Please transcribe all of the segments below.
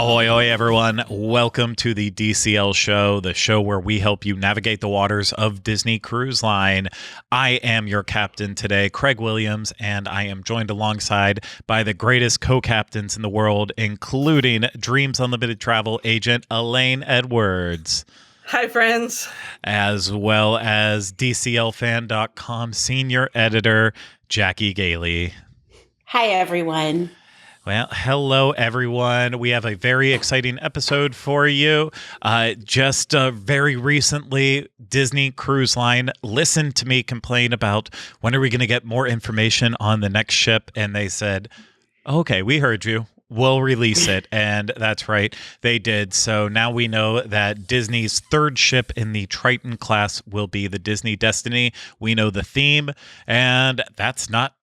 Ahoy, ahoy, everyone. Welcome to the DCL show, the show where we help you navigate the waters of Disney Cruise Line. I am your captain today, Craig Williams, and I am joined alongside by the greatest co-captains in the world, including Dreams Unlimited travel agent Elaine Edwards. Hi, friends. As well as DCLfan.com senior editor Jackie Gailey. Hi, everyone. Well, hello, everyone. We have a very exciting episode for you. Just very recently, Disney Cruise Line listened to me complain about when are we going to get more information on the next ship, and they said, okay, we heard you. We'll release it. And that's right, they did. So now we know that Disney's third ship in the Triton class will be the Disney Destiny. We know the theme, and that's not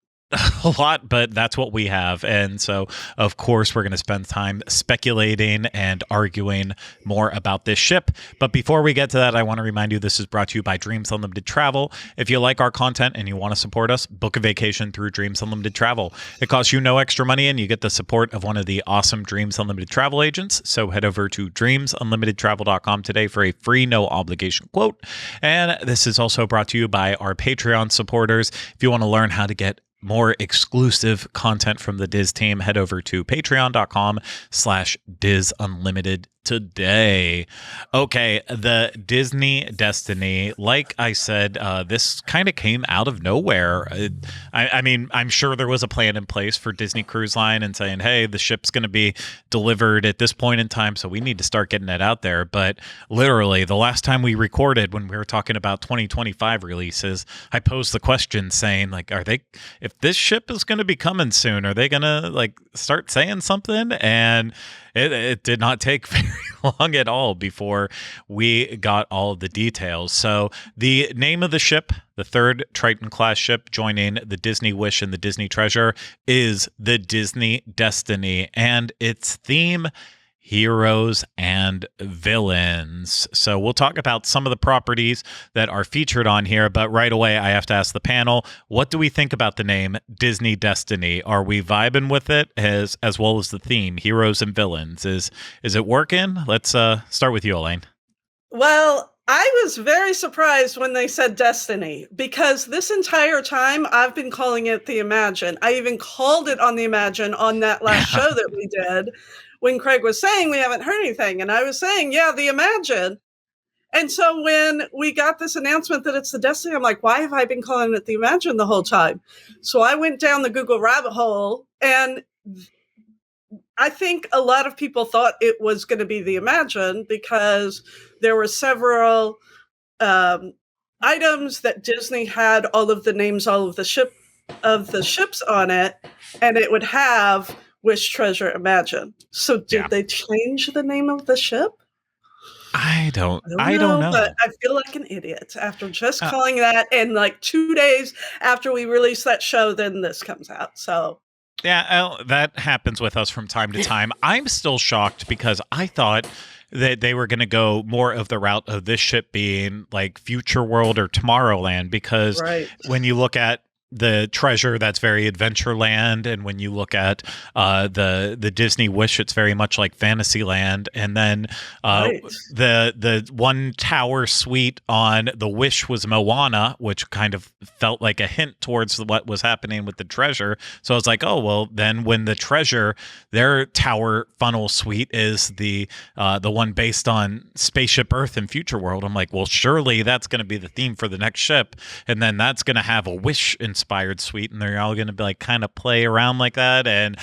a lot, but that's what we have. And so, of course, we're going to spend time speculating and arguing more about this ship. But before we get to that, I want to remind you this is brought to you by Dreams Unlimited Travel. If you like our content and you want to support us, book a vacation through Dreams Unlimited Travel. It costs you no extra money, and you get the support of one of the awesome Dreams Unlimited travel agents. So head over to dreamsunlimitedtravel.com today for a free, no obligation quote. And this is also brought to you by our Patreon supporters. If you want to learn how to get more exclusive content from the Diz team, head over to patreon.com/DizUnlimited today. Okay, the Disney Destiny, like I said, this kind of came out of nowhere. I mean, I'm sure there was a plan in place for Disney Cruise Line and saying, hey, the ship's going to be delivered at this point in time, so we need to start getting it out there. But literally, the last time we recorded, when we were talking about 2025 releases, I posed the question saying, like, if this ship is going to be coming soon, are they going to, like, start saying something? And it did not take very long at all before we got all of the details. So the name of the ship, the third Triton class ship joining the Disney Wish and the Disney Treasure, is the Disney Destiny, and its theme, heroes and villains. So we'll talk about some of the properties that are featured on here, but right away I have to ask the panel, what do we think about the name Disney Destiny? Are we vibing with it as well as the theme, heroes and villains? Is it working? Let's start with you, Elaine. Well, I was very surprised when they said Destiny, because this entire time I've been calling it the Imagine. I even called it on the Imagine on that last show that we did, when Craig was saying we haven't heard anything. And I was saying, yeah, the Imagine. And so when we got this announcement that it's the Destiny, I'm like, why have I been calling it the Imagine the whole time? So I went down the Google rabbit hole, and I think a lot of people thought it was going to be the Imagine because there were several items that Disney had all of the names, all of the ships on it, and it would have Wish, Treasure, Imagine. So did they change the name of the ship? I don't know. But I feel like an idiot after just calling that, and like 2 days after we released that show, then this comes out. So yeah, that happens with us from time to time. I'm still shocked because I thought that they were going to go more of the route of this ship being like Future World or Tomorrowland, because when you look at the Treasure, that's very Adventureland, and when you look at the Disney Wish, it's very much like Fantasyland. And then the one tower suite on the Wish was Moana, which kind of felt like a hint towards what was happening with the Treasure. So I was like, oh well, then when the Treasure, their tower funnel suite is the one based on Spaceship Earth and Future World, I'm like, well, surely that's going to be the theme for the next ship, and then that's going to have a Wish inspired suite, and they're all going to be like kind of play around like that. And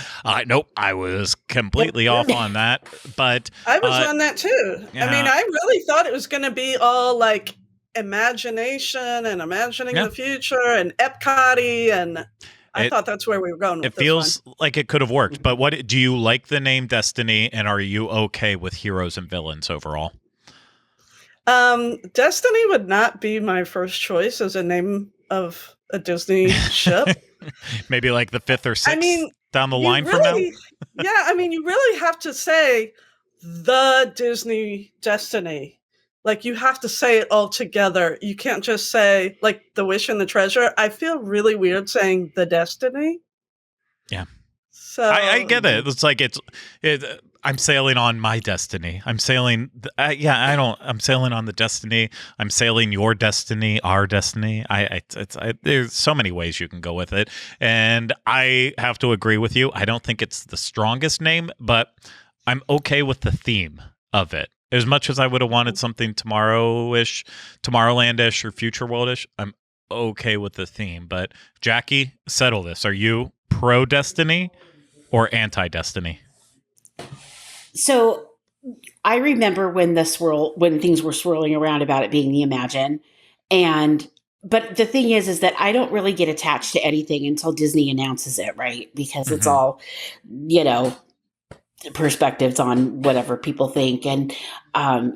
nope, I was completely off on that. But I was on that too. I mean, I really thought it was going to be all like imagination and imagining the future and Epcot-y, and I thought that's where we were going with it. Feels like it could have worked. But what do you like the name Destiny, and are you okay with heroes and villains overall? Destiny would not be my first choice as a name of a Disney ship. Maybe like the fifth or sixth down the line from now. Yeah, I mean, you really have to say the Disney Destiny. Like, you have to say it all together. You can't just say, like, the Wish and the Treasure. I feel really weird saying the Destiny. Yeah. So I get it. It's like I'm sailing on my destiny. I'm sailing. I'm sailing on the destiny. I'm sailing your destiny, our destiny. There's so many ways you can go with it, and I have to agree with you. I don't think it's the strongest name, but I'm okay with the theme of it. As much as I would have wanted something tomorrow-ish, Tomorrowland-ish, or Future World-ish, I'm okay with the theme. But Jackie, settle this. Are you pro Destiny or anti Destiny? So I remember when things were swirling around about it being the Imagine, but the thing is that I don't really get attached to anything until Disney announces it, right? Because it's all, perspectives on whatever people think, and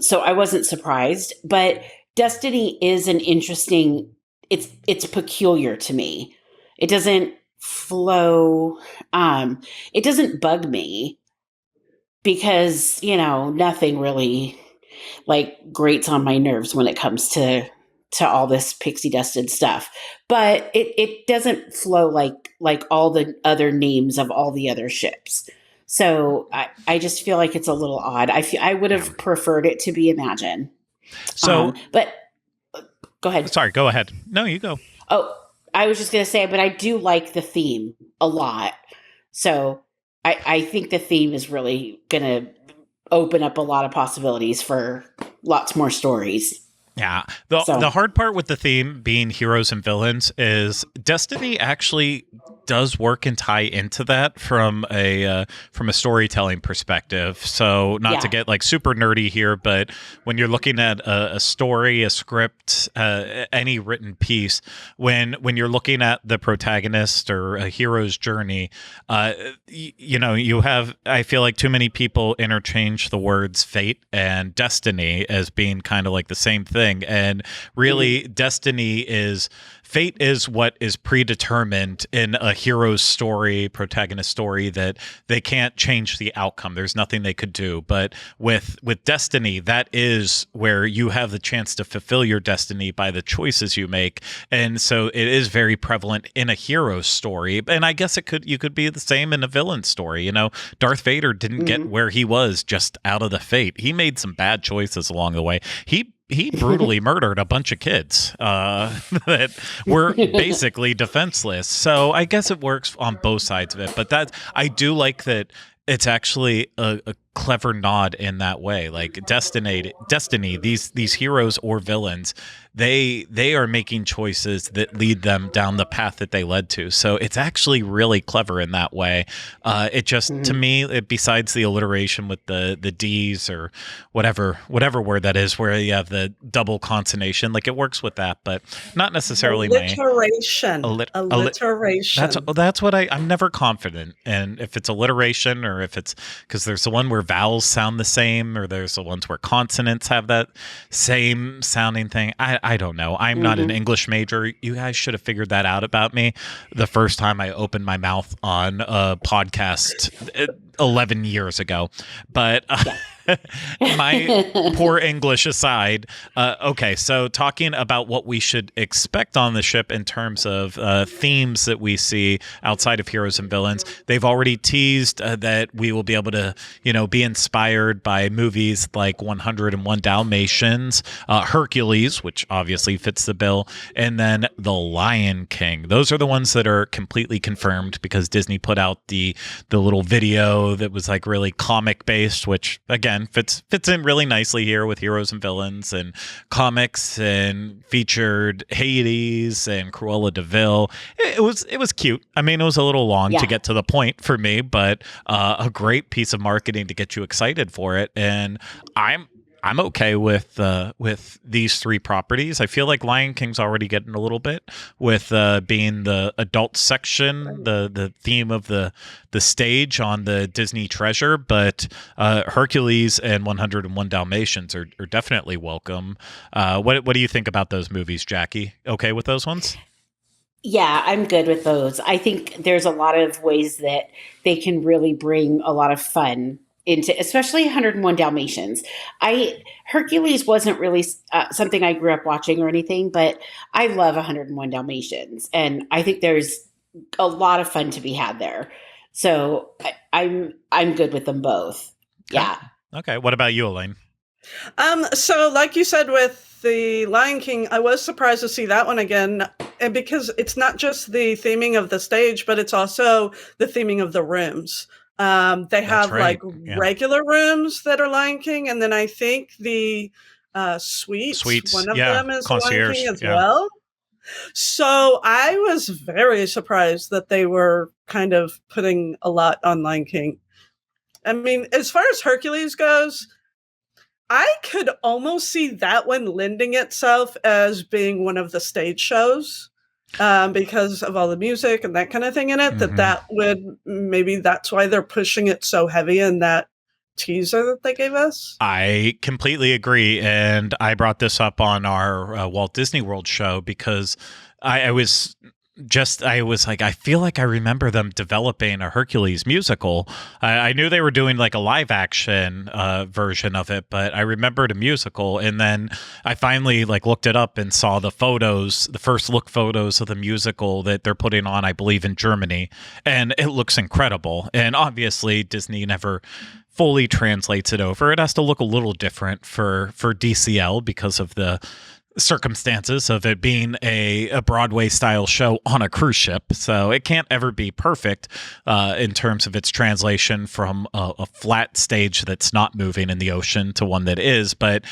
so I wasn't surprised. But Destiny is an interesting. It's peculiar to me. It doesn't flow. It doesn't bug me because nothing really grates on my nerves when it comes to all this pixie dusted stuff. But it doesn't flow like all the other names of all the other ships. So I just feel like it's a little odd. I would have preferred it to be Imagine. So, but go ahead. Sorry, go ahead. No, you go. Oh, I was just going to say, but I do like the theme a lot. So I think the theme is really going to open up a lot of possibilities for lots more stories. Yeah. The hard part with the theme being heroes and villains is Destiny actually does work and tie into that from a storytelling perspective. So not to get super nerdy here, but when you're looking at a story, a script, any written piece, when you're looking at the protagonist or a hero's journey, you have, I feel like too many people interchange the words fate and destiny as being kind of like the same thing. And really, fate is what is predetermined in a hero's story, protagonist story, that they can't change the outcome. There's nothing they could do. But with destiny, that is where you have the chance to fulfill your destiny by the choices you make. And so it is very prevalent in a hero's story. And I guess you could be the same in a villain story. Darth Vader didn't get where he was just out of the fate. He made some bad choices along the way. He brutally murdered a bunch of kids that were basically defenseless. So I guess it works on both sides of it. But I do like that it's actually a clever nod in that way. Like Destiny, these heroes or villains, they are making choices that lead them down the path that they led to. So it's actually really clever in that way. It just, to me, besides the alliteration with the D's or whatever word that is, where you have the double consonation, it works with that, but not necessarily alliteration. Alliteration. That's what I'm never confident in, if it's alliteration or if it's, because there's the one where vowels sound the same, or there's the ones where consonants have that same sounding thing. I don't know. I'm not an English major. You guys should have figured that out about me the first time I opened my mouth on a podcast 11 years ago. But my poor English aside, okay, so talking about what we should expect on the ship in terms of themes that we see outside of heroes and villains, they've already teased that we will be able to, be inspired by movies like 101 Dalmatians, Hercules, which obviously fits the bill, and then The Lion King. Those are the ones that are completely confirmed because Disney put out the little video that was really comic based, which again fits in really nicely here with heroes and villains and comics, and featured Hades and Cruella de Vil. It was cute. I mean, it was a little long to get to the point for me, but a great piece of marketing to get you excited for it. And I'm okay with these three properties. I feel like Lion King's already getting a little bit with being the adult section, the theme of the stage on the Disney Treasure, but Hercules and 101 Dalmatians are definitely welcome. What do you think about those movies, Jackie? Okay with those ones? Yeah, I'm good with those. I think there's a lot of ways that they can really bring a lot of fun into, especially 101 Dalmatians. Hercules wasn't really something I grew up watching or anything, but I love 101 Dalmatians, and I think there's a lot of fun to be had there. So I'm good with them both. Yeah. Okay. What about you, Elaine? So like you said with the Lion King, I was surprised to see that one again, and because it's not just the theming of the stage, but it's also the theming of the rooms. They have like regular rooms that are Lion King, and then I think the suites, one of them is Lion King as well. So I was very surprised that they were kind of putting a lot on Lion King. I mean, as far as Hercules goes, I could almost see that one lending itself as being one of the stage shows because of all the music and that kind of thing in it, that would, maybe that's why they're pushing it so heavy in that teaser that they gave us. I completely agree. And I brought this up on our Walt Disney World show because I was like, I feel like I remember them developing a Hercules musical. I knew they were doing like a live action version of it, but I remembered a musical. And then I finally like looked it up and saw the photos, the first look photos of the musical that they're putting on, I believe, in Germany. And it looks incredible. And obviously Disney never fully translates it over. It has to look a little different for DCL because of the circumstances of it being a Broadway style show on a cruise ship. So it can't ever be perfect in terms of its translation from a flat stage that's not moving in the ocean to one that is. But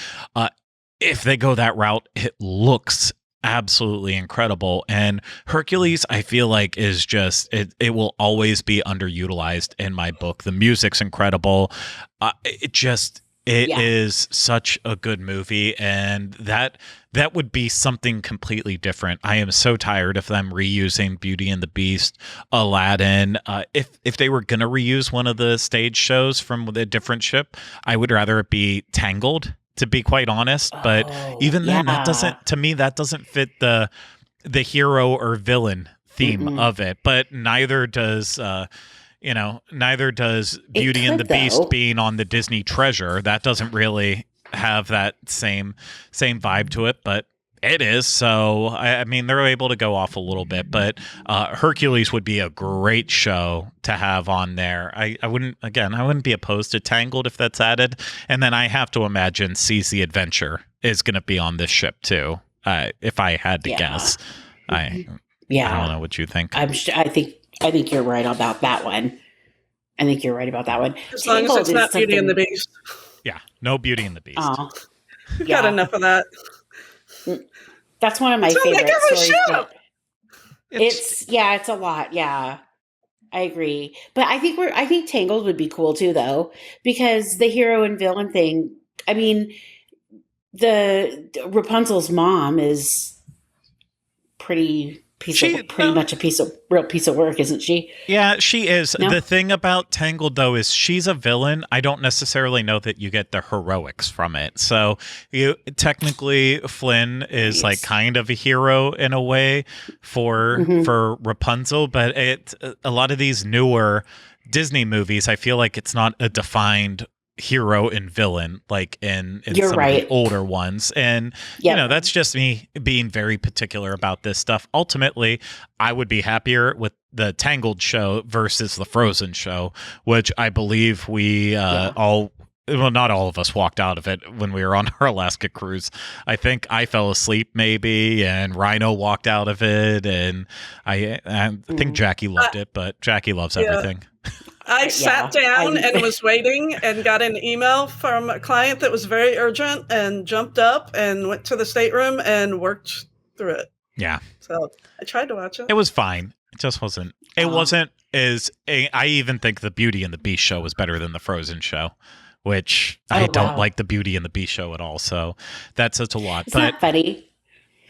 if they go that route, it looks absolutely incredible. And Hercules, I feel like, is just, it will always be underutilized in my book. The music's incredible. It is such a good movie, and that would be something completely different. I am so tired of them reusing Beauty and the Beast, Aladdin. If they were going to reuse one of the stage shows from a different ship, I would rather it be Tangled, to be quite honest. But even then, that doesn't fit the hero or villain theme of it. But neither does Beauty and the Beast being on the Disney Treasure. That doesn't really have that same vibe to it, but it is. So, I mean, they're able to go off a little bit, but Hercules would be a great show to have on there. I wouldn't be opposed to Tangled if that's added. And then I have to imagine Seize the Adventure is going to be on this ship too, if I had to guess. I don't know what you think. I think you're right about that one. As long as it's not Beauty and the Beast. Yeah, no Beauty and the Beast. Oh, We've got enough of that. That's one of my favorite stories. It's a lot. Yeah, I agree. But I think Tangled would be cool too, though, because the hero and villain thing. I mean, the Rapunzel's mom is pretty much a real piece of work, isn't she? Yeah, she is. No? The thing about Tangled, though, is she's a villain. I don't necessarily know that you get the heroics from it. So technically Flynn is like kind of a hero in a way for Rapunzel, but a lot of these newer Disney movies, I feel like it's not a defined hero and villain like in some of the older ones. And that's just me being very particular about this stuff. Ultimately, I would be happier with the Tangled show versus the Frozen show, which I believe we not all of us walked out of it when we were on our Alaska cruise. I think I fell asleep maybe, and Rhino walked out of it, and I think Jackie loved it, but Jackie loves everything. I sat down and was waiting and got an email from a client that was very urgent and jumped up and went to the stateroom and worked through it. Yeah. So I tried to watch it. It was fine. It just wasn't. It wasn't as. I even think the Beauty and the Beast show was better than the Frozen show, which I don't like the Beauty and the Beast show at all. So that's such a lot. It's not funny.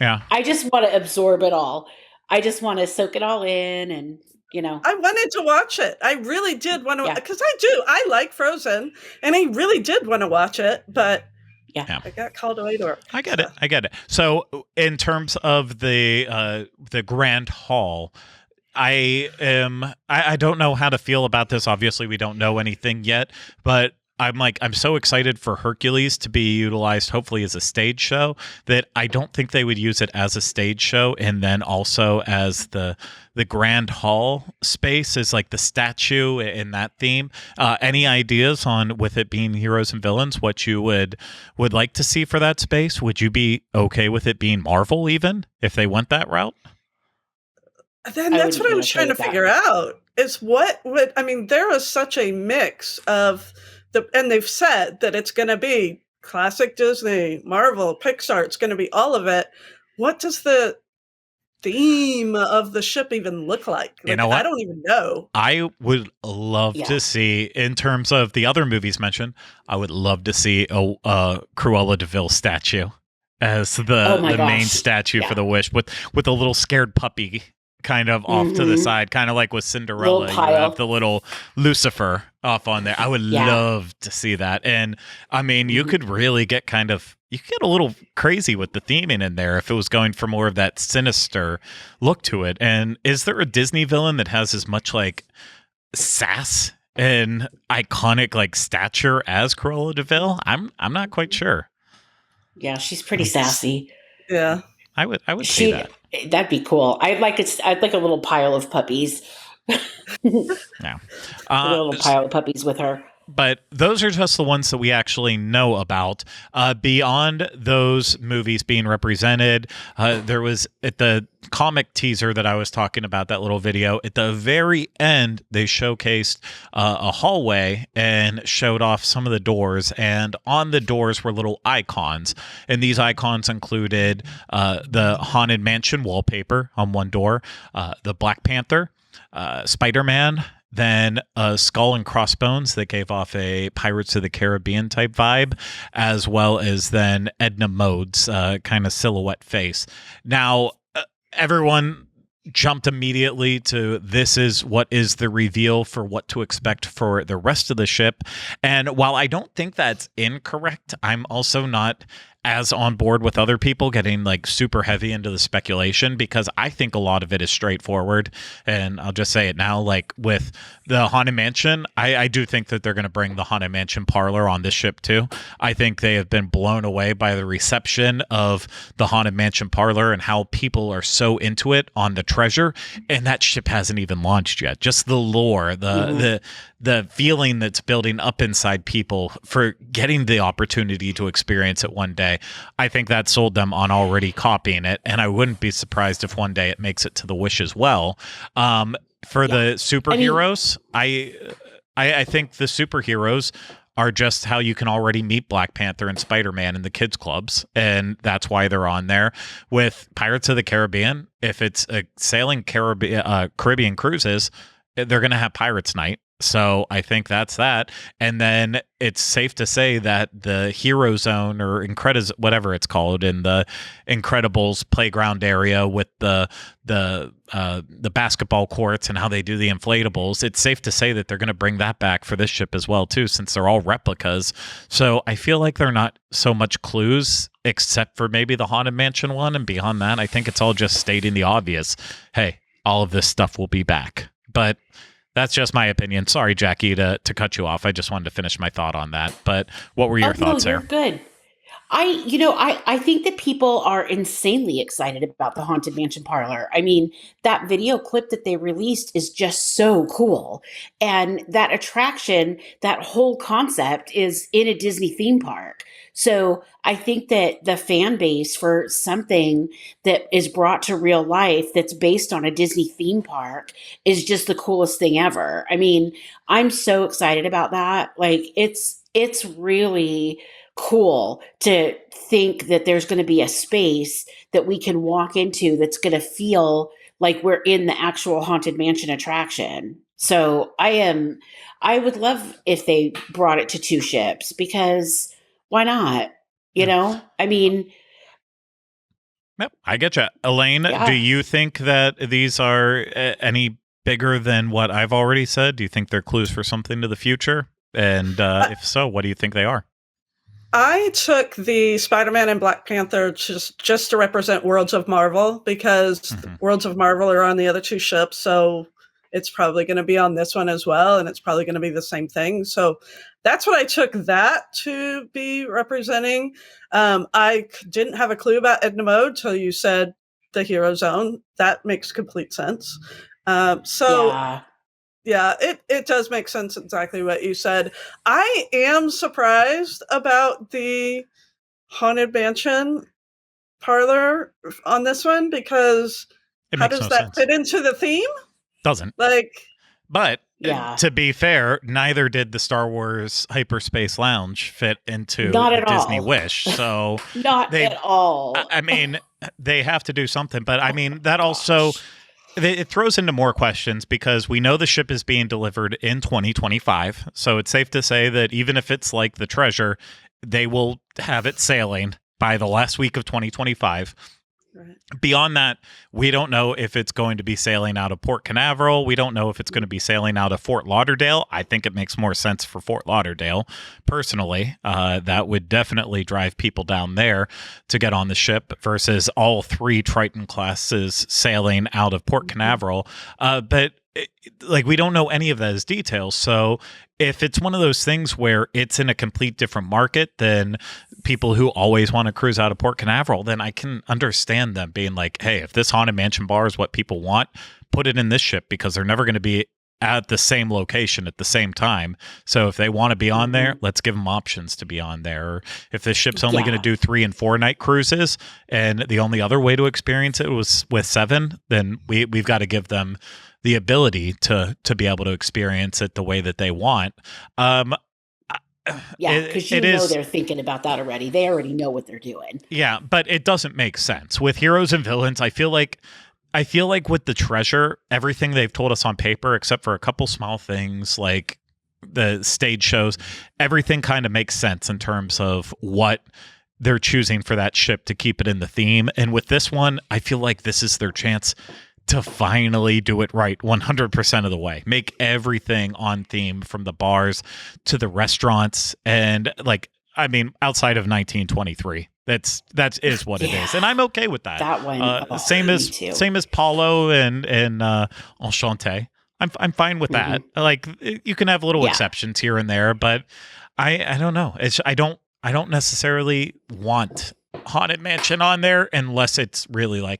Yeah. I just want to absorb it all. I just want to soak it all in and. I wanted to watch it. I really did want to, because I like Frozen, and I really did want to watch it, but I got called away to work. I get it. So in terms of the Grand Hall, I don't know how to feel about this. Obviously, we don't know anything yet, but I'm so excited for Hercules to be utilized, hopefully as a stage show, that I don't think they would use it as a stage show and then also as the grand hall space is like the statue in that theme. Any ideas on, with it being heroes and villains, what you would like to see for that space? Would you be okay with it being Marvel even if they went that route? Then that's what I was trying to figure out. Is what would, I mean, there is such a mix of and they've said that it's going to be classic Disney, Marvel, Pixar. It's going to be all of it. What does the theme of the ship even look like? You know what? I don't even know. I would love to see, in terms of the other movies mentioned, I would love to see a Cruella de Vil statue as the main statue for the Wish with a little scared puppy kind of off to the side, kind of like with Cinderella. You have the little Lucifer off on there. I would love to see that. And I mean, you could really get you could get a little crazy with the theming in there if it was going for more of that sinister look to it. And is there a Disney villain that has as much like sass and iconic like stature as Cruella de Vil? I'm not quite sure. Yeah, she's pretty sassy. Yeah. I would see that. That'd be cool. I'd like a little pile of puppies. Yeah. A little pile of puppies with her. But those are just the ones that we actually know about. Beyond those movies being represented, there was, at the comic teaser that I was talking about, that little video, at the very end, they showcased a hallway and showed off some of the doors. And on the doors were little icons. And these icons included the Haunted Mansion wallpaper on one door, the Black Panther, Spider-Man, then a skull and crossbones that gave off a Pirates of the Caribbean type vibe, as well as then Edna Mode's kind of silhouette face. Now, everyone jumped immediately to, this is what is the reveal for what to expect for the rest of the ship. And while I don't think that's incorrect, I'm also not as on board with other people getting like super heavy into the speculation, because I think a lot of it is straightforward. And I'll just say it now, like with the Haunted Mansion, I do think that they're going to bring the Haunted Mansion parlor on this ship too. I think they have been blown away by the reception of the Haunted Mansion parlor and how people are so into it on the Treasure. And that ship hasn't even launched yet. Just the lore, the feeling that's building up inside people for getting the opportunity to experience it one day. I think that sold them on already copying it, and I wouldn't be surprised if one day it makes it to the Wish as well. For the superheroes, I think the superheroes are just how you can already meet Black Panther and Spider-Man in the kids clubs, and that's why they're on there. With Pirates of the Caribbean, if it's a sailing Caribbean cruises, they're going to have Pirates Night. So I think that's that. And then it's safe to say that the Hero Zone, or Incredibles, whatever it's called, in the Incredibles playground area with the basketball courts and how they do the inflatables, it's safe to say that they're going to bring that back for this ship as well too, since they're all replicas. So I feel like they're not so much clues, except for maybe the Haunted Mansion one, and beyond that, I think it's all just stating the obvious. Hey, all of this stuff will be back. But that's just my opinion. Sorry, Jackie, to cut you off. I just wanted to finish my thought on that. But what were your thoughts there? Good. I think that people are insanely excited about the Haunted Mansion parlor. I mean, that video clip that they released is just so cool. And that attraction, that whole concept is in a Disney theme park. So I think that the fan base for something that is brought to real life that's based on a Disney theme park is just the coolest thing ever. I mean, I'm so excited about that. Like, it's really cool to think that there's going to be a space that we can walk into that's going to feel like we're in the actual Haunted Mansion attraction. So I would love if they brought it to two ships, because why not? You know, I mean, yep, I get you. Elaine, do you think that these are any bigger than what I've already said? Do you think they're clues for something to the future? And if so, what do you think they are? I took the Spider-Man and Black Panther just to represent Worlds of Marvel, because Worlds of Marvel are on the other two ships. So it's probably going to be on this one as well, and it's probably going to be the same thing. So that's what I took that to be representing. I didn't have a clue about Edna Mode till you said the Hero Zone. That makes complete sense. Yeah, it does make sense exactly what you said. I am surprised about the Haunted Mansion parlor on this one, because how does that fit into the theme? Doesn't. But to be fair, neither did the Star Wars Hyperspace Lounge fit into the Disney Wish. So not at all. I mean, they have to do something. But I mean, that also... It throws into more questions, because we know the ship is being delivered in 2025. So it's safe to say that even if it's like the Treasure, they will have it sailing by the last week of 2025. Right. Beyond that, we don't know if it's going to be sailing out of Port Canaveral. We don't know if it's going to be sailing out of Fort Lauderdale. I think it makes more sense for Fort Lauderdale, personally. That would definitely drive people down there to get on the ship versus all 3 Triton classes sailing out of Port Canaveral. But we don't know any of those details. So if it's one of those things where it's in a complete different market than people who always want to cruise out of Port Canaveral, then I can understand them being like, hey, if this Haunted Mansion bar is what people want, put it in this ship, because they're never going to be at the same location at the same time. So if they want to be on there, let's give them options to be on there. Or if this ship's only going to do 3 and 4 night cruises, and the only other way to experience it was with 7, then we've got to give them the ability to be able to experience it the way that they want. Because they're thinking about that already. They already know what they're doing. Yeah, but it doesn't make sense. With Heroes and Villains, I feel like with the Treasure, everything they've told us on paper, except for a couple small things like the stage shows, everything kind of makes sense in terms of what they're choosing for that ship to keep it in the theme. And with this one, I feel like this is their chance to finally do it right 100% of the way. Make everything on theme, from the bars to the restaurants. And outside of 1923, that is what it is. And I'm okay with that. That one. Same as Paulo and Enchanté. I'm fine with that. You can have little exceptions here and there, but I don't know. I don't necessarily want Haunted Mansion on there unless it's really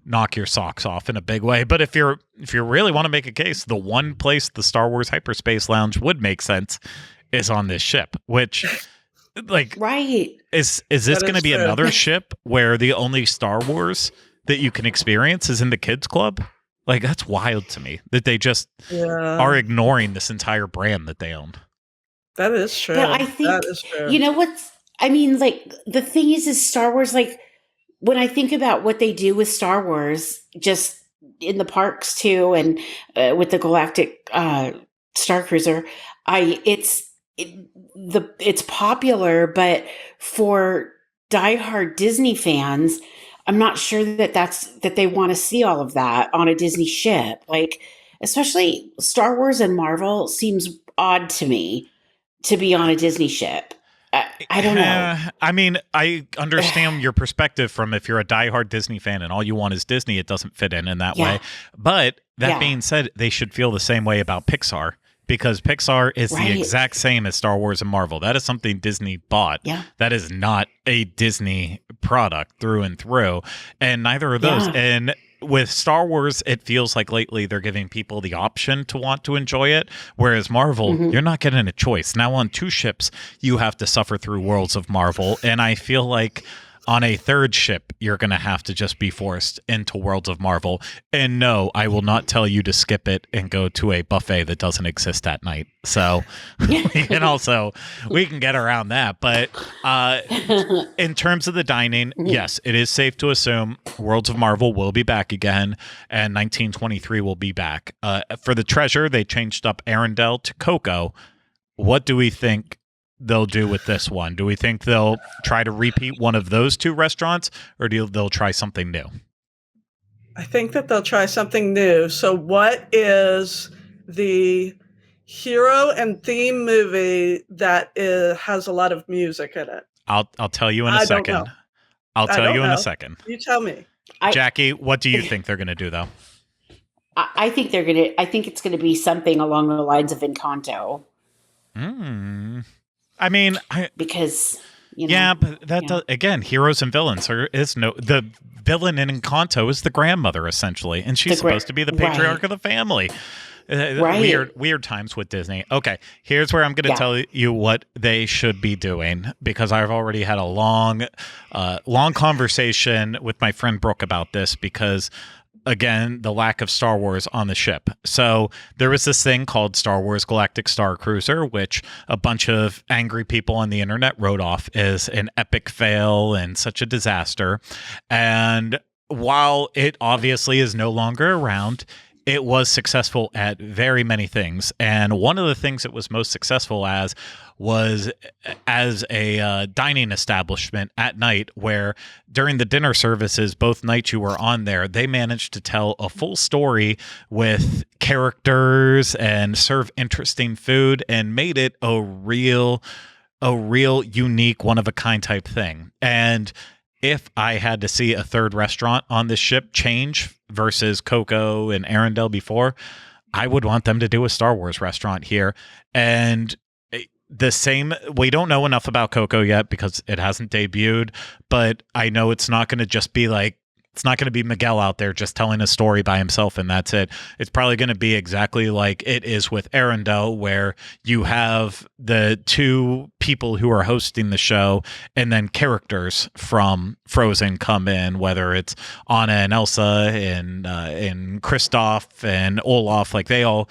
knock your socks off in a big way. But if you really want to make a case, the one place the Star Wars Hyperspace Lounge would make sense is on this ship, which right. Is this going to be another ship where the only Star Wars that you can experience is in the kids club? That's wild to me that they just are ignoring this entire brand that they own. That is true. But I think, that is true. The thing is Star Wars, when I think about what they do with Star Wars, just in the parks too, and with the Galactic Star Cruiser, it's popular, but for diehard Disney fans, I'm not sure that they want to see all of that on a Disney ship. Especially Star Wars and Marvel seems odd to me to be on a Disney ship. I don't know. I mean, I understand your perspective from if you're a diehard Disney fan and all you want is Disney, it doesn't fit in that way. But that being said, they should feel the same way about Pixar, because Pixar is the exact same as Star Wars and Marvel. That is something Disney bought. Yeah. That is not a Disney product through and through. And neither are those. And with Star Wars, it feels like lately they're giving people the option to want to enjoy it, whereas Marvel, you're not getting a choice. Now on 2 ships, you have to suffer through Worlds of Marvel, and I feel like on a 3rd ship, you're going to have to just be forced into Worlds of Marvel. And no, I will not tell you to skip it and go to a buffet that doesn't exist at night. So we can get around that. But in terms of the dining, yes, it is safe to assume Worlds of Marvel will be back again, and 1923 will be back. For the Treasure, they changed up Arendelle to Coco. What do we think they'll do with this one? Do we think they'll try to repeat one of those 2 restaurants, or they'll try something new? I think that they'll try something new. So what is the hero and theme movie that has a lot of music in it? I'll tell you in a second. I'll tell you in a second. You tell me. Jackie, what do you think they're going to do, though? I think it's gonna be something along the lines of Encanto. I mean, because but that does, again, heroes and villains. The villain in Encanto is the grandmother essentially, and she's supposed to be the patriarch of the family. Weird times with Disney. Okay, here's where I'm going to tell you what they should be doing, because I've already had a long conversation with my friend Brooke about this, because again, the lack of Star Wars on the ship. So there was this thing called Star Wars Galactic Star Cruiser, which a bunch of angry people on the internet wrote off as an epic fail and such a disaster. And while it obviously is no longer around, it was successful at very many things. And one of the things it was most successful as was as a dining establishment at night, where during the dinner services, both nights you were on there, they managed to tell a full story with characters and serve interesting food, and made it a real unique, one-of-a-kind type thing. And if I had to see a third restaurant on this ship change versus Coco and Arendelle before, I would want them to do a Star Wars restaurant here. And the same, we don't know enough about Coco yet because it hasn't debuted, but I know it's not going to just be like, it's not going to be Miguel out there just telling a story by himself and that's it. It's probably going to be exactly like it is with Arendelle, where you have the two people who are hosting the show, and then characters from Frozen come in, whether it's Anna and Elsa and Kristoff and Olaf, like they all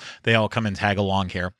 come and tag along here.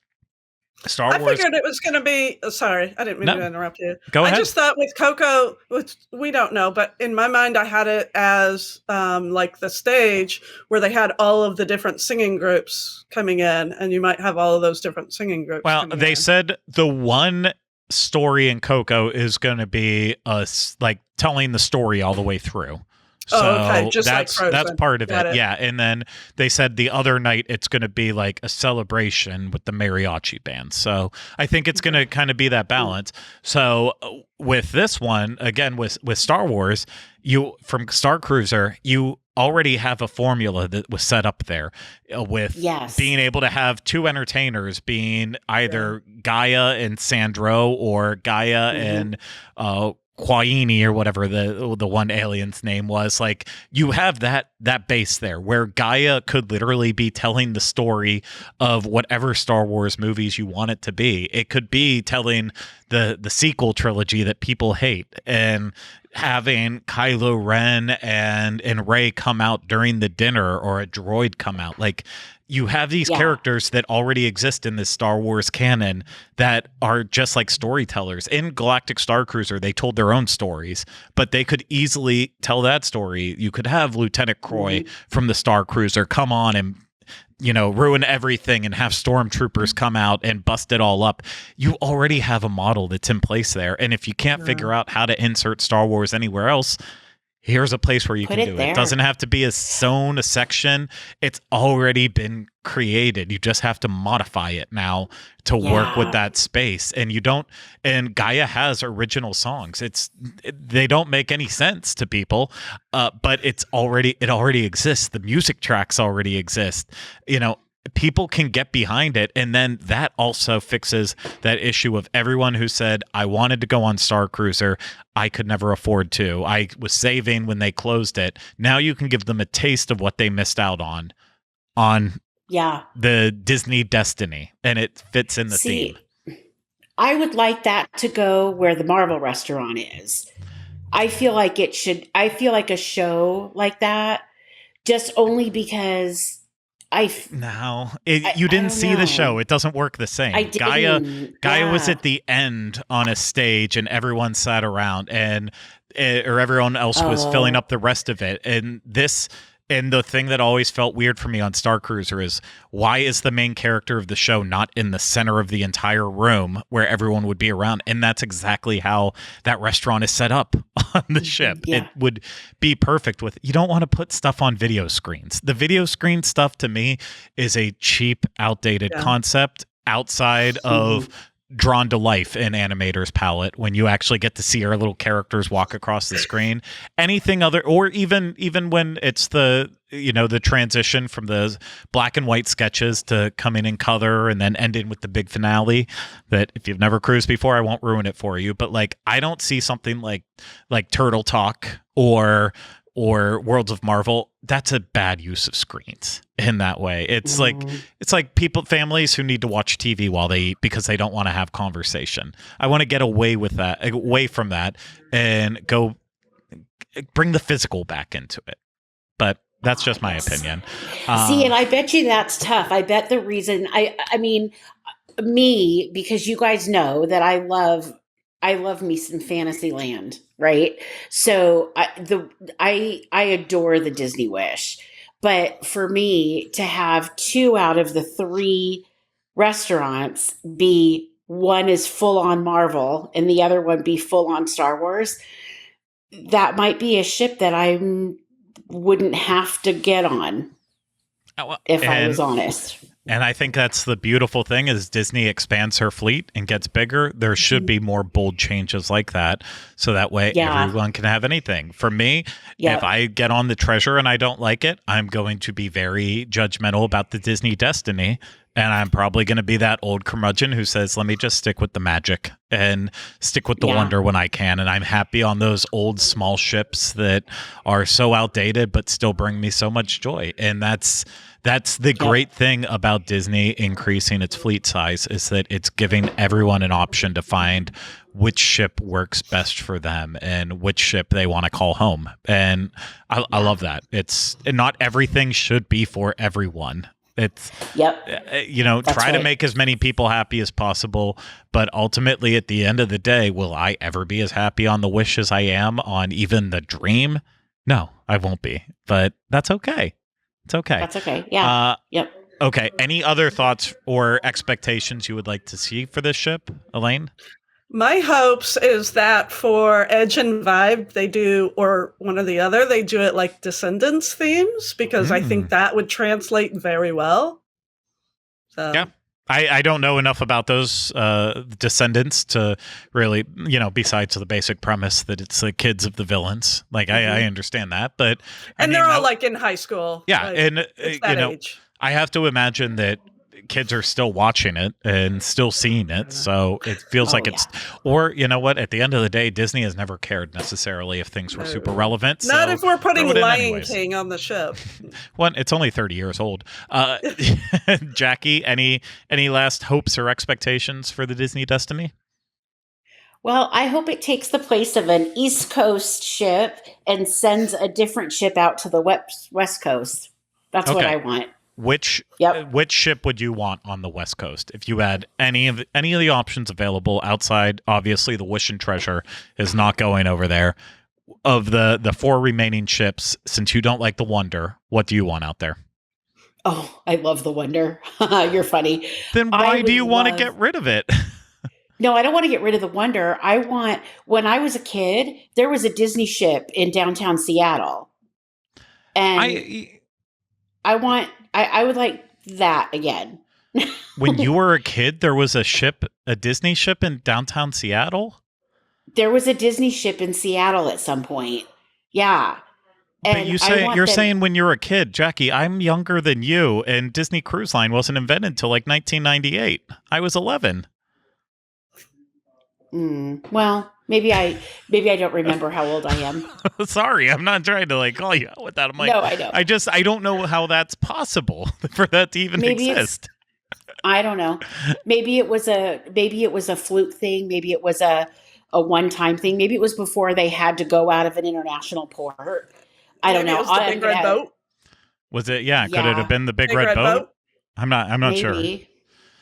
Star Wars. I figured it was going to be. Sorry, I didn't mean to interrupt you. Go ahead. I just thought with Coco, which we don't know, but in my mind, I had it as like the stage where they had all of the different singing groups coming in, and you might have all of those different singing groups. Well, they said the one story in Coco is going to be us like telling the story all the way through. So okay. Just that's part of it. Yeah. And then they said the other night it's going to be like a celebration with the mariachi band. So I think it's going to kind of be that balance. So with this one, again, with Star Wars, you from Star Cruiser, you already have a formula that was set up there with being able to have two entertainers, being either Gaia and Sandro, or Gaia and Quaini, or whatever the one alien's name was. Like, you have that base there where Gaia could literally be telling the story of whatever Star Wars movies you want it to be. It could be telling the sequel trilogy that people hate, and having Kylo Ren and Rey come out during the dinner, or a droid come out. Like, you have these characters that already exist in this Star Wars canon that are just like storytellers. In Galactic Star Cruiser, they told their own stories, but they could easily tell that story. You could have Lieutenant Croy from the Star Cruiser come on and, ruin everything, and have stormtroopers come out and bust it all up. You already have a model that's in place there. And if you can't figure out how to insert Star Wars anywhere else, here's a place where you can do it. It doesn't have to be a section. It's already been created. You just have to modify it now to work with that space. And Gaia has original songs. They don't make any sense to people, but it already exists. The music tracks already exist. People can get behind it, and then that also fixes that issue of everyone who said, I wanted to go on Star Cruiser, I could never afford to. I was saving when they closed it. Now you can give them a taste of what they missed out on the Disney Destiny, and it fits in the theme. I would like that to go where the Marvel restaurant is. I feel like a show like that, just only because you didn't see the show. It doesn't work the same. Gaia was at the end on a stage, and everyone sat around, or everyone else was filling up the rest of it. And the thing that always felt weird for me on Star Cruiser is, why is the main character of the show not in the center of the entire room where everyone would be around? And that's exactly how that restaurant is set up on the ship. It would be perfect with, you don't want to put stuff on video screens. The video screen stuff to me is a cheap, outdated concept outside of drawn to life in animators' palette when you actually get to see our little characters walk across the screen. Anything other, or even when it's the the transition from the black and white sketches to coming in color and then ending with the big finale. That if you've never cruised before, I won't ruin it for you. But like, I don't see something like Turtle Talk or Worlds of Marvel. That's a bad use of screens in that way. It's like families who need to watch TV while they eat because they don't want to have conversation. I want to get away from that and go bring the physical back into it. But that's just my opinion. See, and I bet you that's tough. I bet the reason I mean, me, because you guys know that I love me some Fantasyland, right? So I adore the Disney Wish, but for me to have 2 out of the 3 restaurants be, one is full on Marvel and the other one be full on Star Wars, that might be a ship that I wouldn't have to get on if I was honest. And I think that's the beautiful thing is Disney expands her fleet and gets bigger. There should be more bold changes like that. So that way everyone can have anything. For me, if I get on the Treasure and I don't like it, I'm going to be very judgmental about the Disney Destiny. And I'm probably going to be that old curmudgeon who says, let me just stick with the magic and stick with the wonder when I can. And I'm happy on those old small ships that are so outdated but still bring me so much joy. And that's the great thing about Disney increasing its fleet size, is that it's giving everyone an option to find which ship works best for them and which ship they want to call home. And I love that. Not everything should be for everyone. It's try to make as many people happy as possible, but ultimately at the end of the day, will I ever be as happy on the Wish as I am on even the Dream? No, I won't be, but that's okay. It's okay. That's okay. Yeah. Okay. Any other thoughts or expectations you would like to see for this ship, Elaine? My hopes is that for Edge and Vibe, they do, or one or the other, they do it like Descendants themes, because I think that would translate very well. So. Yeah. I don't know enough about those Descendants to really, besides the basic premise that it's the kids of the villains. Like, I understand that, but... they're all like in high school. Yeah, like, and, it's that age. I have to imagine that kids are still watching it and still seeing it, so it feels like it's... Or, you know what, at the end of the day, Disney has never cared necessarally if things were super relevant. Not so if we're putting Lion anyways. King on the ship. Well, it's only 30 years old. Jackie, any last hopes or expectations for the Disney Destiny? Well, I hope it takes the place of an East Coast ship and sends a different ship out to the West Coast. That's what I want. Which ship would you want on the West Coast if you had any of the options available outside? Obviously, the Wish and Treasure is not going over there. Of the 4 remaining ships, since you don't like the Wonder, what do you want out there? Oh, I love the Wonder. You're funny. Then why do you want to get rid of it? No, I don't want to get rid of the Wonder. When I was a kid, there was a Disney ship in downtown Seattle. And I would like that again. When you were a kid, there was a Disney ship in downtown Seattle? There was a Disney ship in Seattle at some point. Yeah. And but you're saying when you were a kid, Jackie, I'm younger than you, and Disney Cruise Line wasn't invented until like 1998. I was 11. Well, maybe I don't remember how old I am. Sorry, I'm not trying to call you out with that. I'm like, no, I know. I don't know how that's possible for that to even exist. I don't know. Maybe it was a fluke thing. Maybe it was a one-time thing. Maybe it was before they had to go out of an international port. I don't know. It was the Big Red Boat. Was it? Yeah. Could it have been the Big Red Boat? I'm not sure.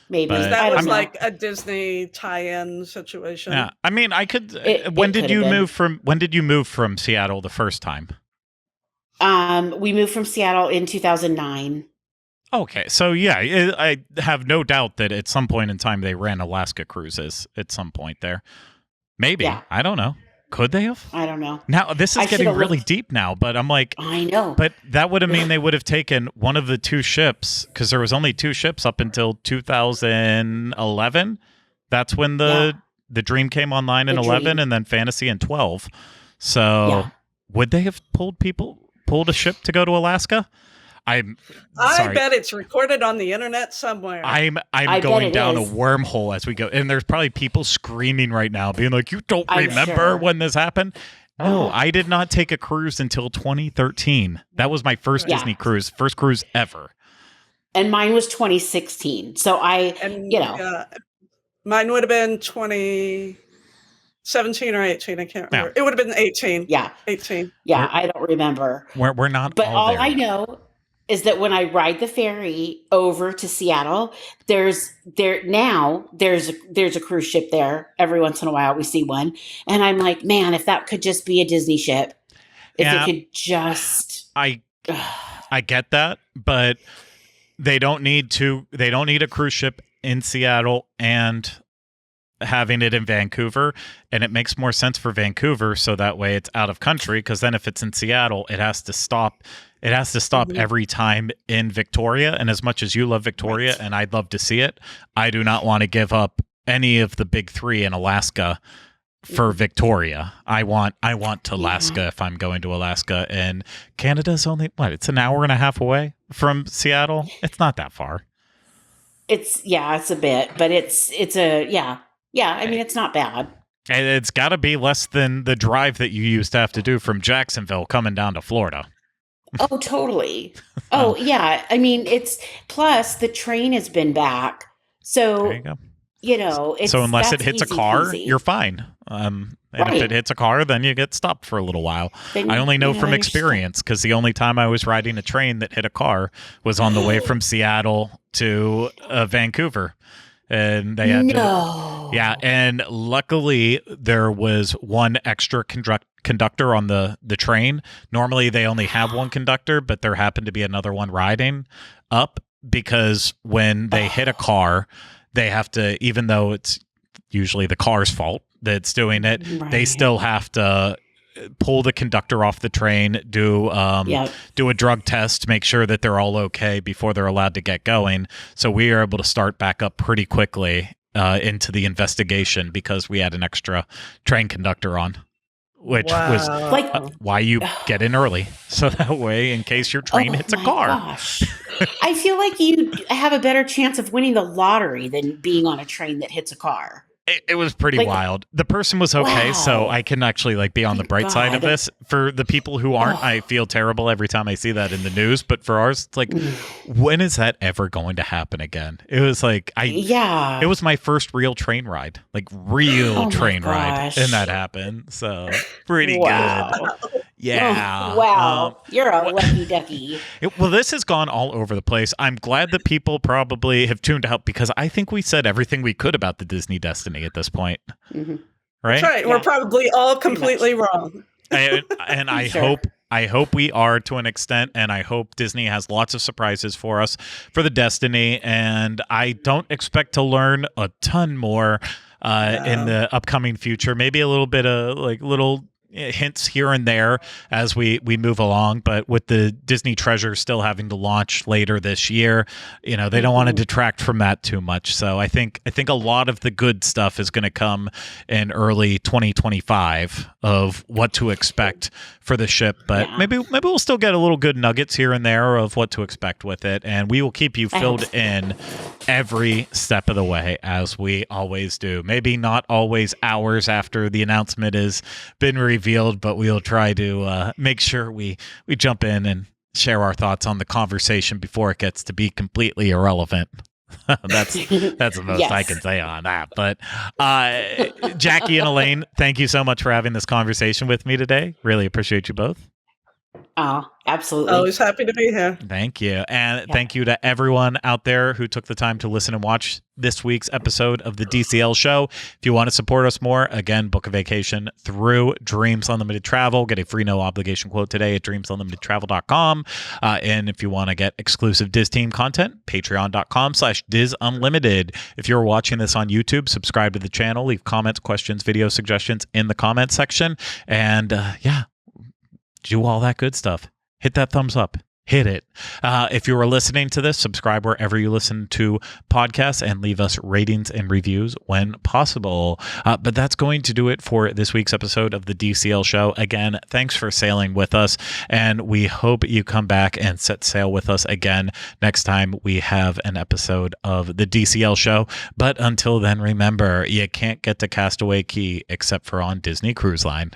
Maybe that was like a Disney tie-in situation. Yeah, I mean, I could. When did you move from Seattle the first time? We moved from Seattle in 2009. Okay, so yeah, I have no doubt that at some point in time they ran Alaska cruises at some point there. Maybe I don't know. Could they have? I don't know. Now, this is getting really deep now, but I'm like... I know. But that would have mean they would have taken one of the 2 ships, because there was only 2 ships up until 2011. That's when the Dream came online in The 11 Dream. and then Fantasy in 12. So Yeah. would they have pulled a ship to go to Alaska? I sorry. bet it's recorded on the internet somewhere. I'm I going bet it down a is. wormhole as we go. And there's probably people screaming right now, being like, you don't I'm remember sure. when this happened? No, I did not take a cruise until 2013. That was my first Yeah. Disney cruise, first cruise ever. And mine was 2016. So Mine would have been 2017 or 18. I can't remember. It would have been 18. Yeah. 18. Yeah, I don't remember. We're not But all there I yet. know is that when I ride the ferry over to Seattle, there's a cruise ship there. Every once in a while we see one. And I'm like, man, if that could just be a Disney ship. If Yeah. it could just I get that, but they don't need a cruise ship in Seattle and having it in Vancouver, and it makes more sense for Vancouver so that way it's out of country, because then if it's in Seattle, it has to stop every time in Victoria. And as much as you love Victoria and I'd love to see it, I do not want to give up any of the big three in Alaska for Victoria. I want to Alaska if I'm going to Alaska, and Canada's only it's an hour and a half away from Seattle. It's not that far. it's a bit, but it's I mean, it's not bad. And it's got to be less than the drive that you used to have to do from Jacksonville coming down to Florida. Oh, totally. Oh, yeah. I mean, plus the train has been back. So, There you go. It's So unless it that's hits a easy car, peasy. you're fine. And if it hits a car, then you get stopped for a little while. Then, I only know from there's- experience, because the only time I was riding a train that hit a car was on the way from Seattle to Vancouver. And they had No. Yeah, and luckily there was one extra conductor on the train. Normally they only have one conductor, but there happened to be another one riding up, because when they hit a car, they have to, even though it's usually the car's fault that's doing it, they still have to pull the conductor off the train, do a drug test to make sure that they're all okay before they're allowed to get going. So we are able to start back up pretty quickly into the investigation, because we had an extra train conductor on, which was Like- why you get in early, so that way in case your train hits a my car. Gosh. I feel like you have a better chance of winning the lottery than being on a train that hits a car. It was pretty wild. The person was okay, Wow. so I can actually be on the bright side of God. this. For the people who aren't, I feel terrible every time I see that in the news. But for ours, it's when is that ever going to happen again? It was it was my first real train ride, Oh my train ride, gosh. and that happened. So pretty Wow. good. Yeah. Oh, wow. You're a lucky ducky. Well, this has gone all over the place. I'm glad that people probably have tuned out, because I think we said everything we could about the Disney Destiny at this point. Mm-hmm. Right? That's right. Yeah. We're probably all completely wrong. And I Sure. hope we are to an extent, and I hope Disney has lots of surprises for us for the Destiny, and I don't expect to learn a ton more in the upcoming future. Maybe a little bit of little hints here and there as we move along, but with the Disney Treasure still having to launch later this year, they don't want to detract from that too much. So I think a lot of the good stuff is going to come in early 2025 of what to expect for the ship, but maybe we'll still get a little good nuggets here and there of what to expect with it, and we will keep you filled in every step of the way, as we always do. Maybe not always hours after the announcement has been revealed, but we'll try to make sure we jump in and share our thoughts on the conversation before it gets to be completely irrelevant. That's the most I can say on that. But Jackie and Elaine, thank you so much for having this conversation with me today. Really appreciate you both. Oh, absolutely. Always happy to be here. Thank you. And thank you to everyone out there who took the time to listen and watch this week's episode of the DCL show. If you want to support us more, again, book a vacation through Dreams Unlimited Travel. Get a free no obligation quote today at dreamsunlimitedtravel.com. And if you want to get exclusive Diz Team content, patreon.com/DizUnlimited. If you're watching this on YouTube, subscribe to the channel, leave comments, questions, video suggestions in the comment section. And do all that good stuff. Hit that thumbs up. hit it. If you are listening to this, subscribe wherever you listen to podcasts and leave us ratings and reviews when possible. But that's going to do it for this week's episode of the DCL Show. Again, thanks for sailing with us, and we hope you come back and set sail with us again next time we have an episode of the DCL Show. But until then, remember, you can't get to Castaway Cay except for on Disney Cruise Line.